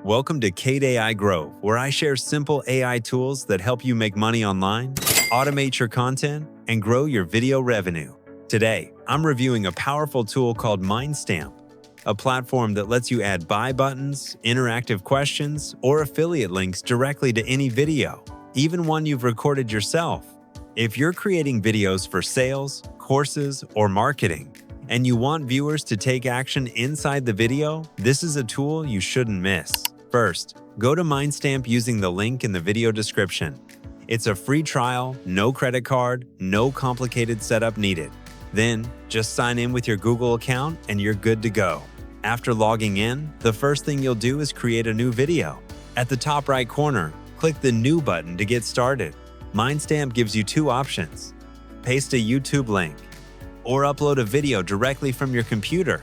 Welcome to Kate AI Grove, where I share simple AI tools that help you make money online, automate your content, and grow your video revenue. Today, I'm reviewing a powerful tool called Mindstamp, a platform that lets you add buy buttons, interactive questions, or affiliate links directly to any video, even one you've recorded yourself. If you're creating videos for sales, courses, or marketing, and you want viewers to take action inside the video, this is a tool you shouldn't miss. First, go to Mindstamp using the link in the video description. It's a free trial, no credit card, no complicated setup needed. Then, just sign in with your Google account and you're good to go. After logging in, the first thing you'll do is create a new video. At the top right corner, click the New button to get started. Mindstamp gives you two options: paste a YouTube link or upload a video directly from your computer.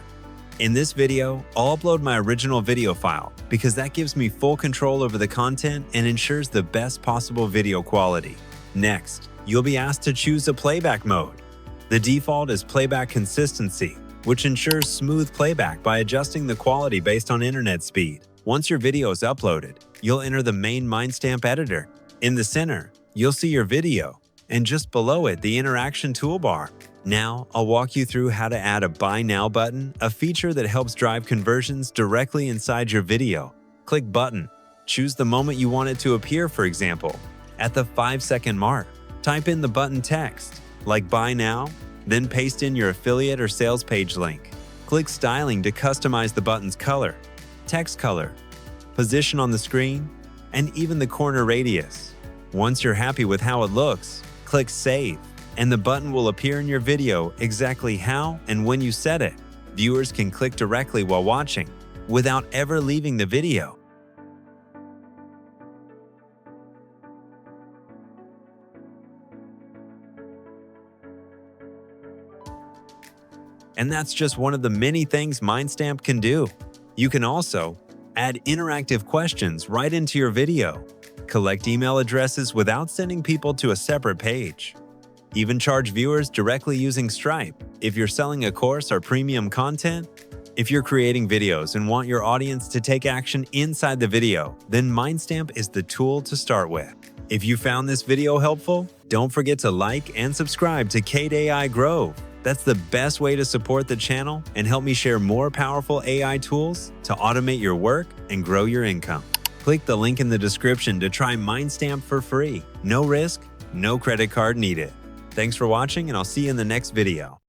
In this video, I'll upload my original video file because that gives me full control over the content and ensures the best possible video quality. Next, you'll be asked to choose a playback mode. The default is playback consistency, which ensures smooth playback by adjusting the quality based on internet speed. Once your video is uploaded, you'll enter the main Mindstamp editor. In the center, you'll see your video, and just below it, the interaction toolbar. Now, I'll walk you through how to add a Buy Now button, a feature that helps drive conversions directly inside your video. Click Button. Choose the moment you want it to appear, for example. At the 5-second mark, type in the button text, like Buy Now, then paste in your affiliate or sales page link. Click Styling to customize the button's color, text color, position on the screen, and even the corner radius. Once you're happy with how it looks, click Save, and the button will appear in your video exactly how and when you set it. Viewers can click directly while watching, without ever leaving the video. And that's just one of the many things Mindstamp can do. You can also add interactive questions right into your video, collect email addresses without sending people to a separate page, even charge viewers directly using Stripe if you're selling a course or premium content. If you're creating videos and want your audience to take action inside the video, then Mindstamp is the tool to start with. If you found this video helpful, don't forget to like and subscribe to Kate AI Grove. That's the best way to support the channel and help me share more powerful AI tools to automate your work and grow your income. Click the link in the description to try Mindstamp for free. No risk, no credit card needed. Thanks for watching, and I'll see you in the next video.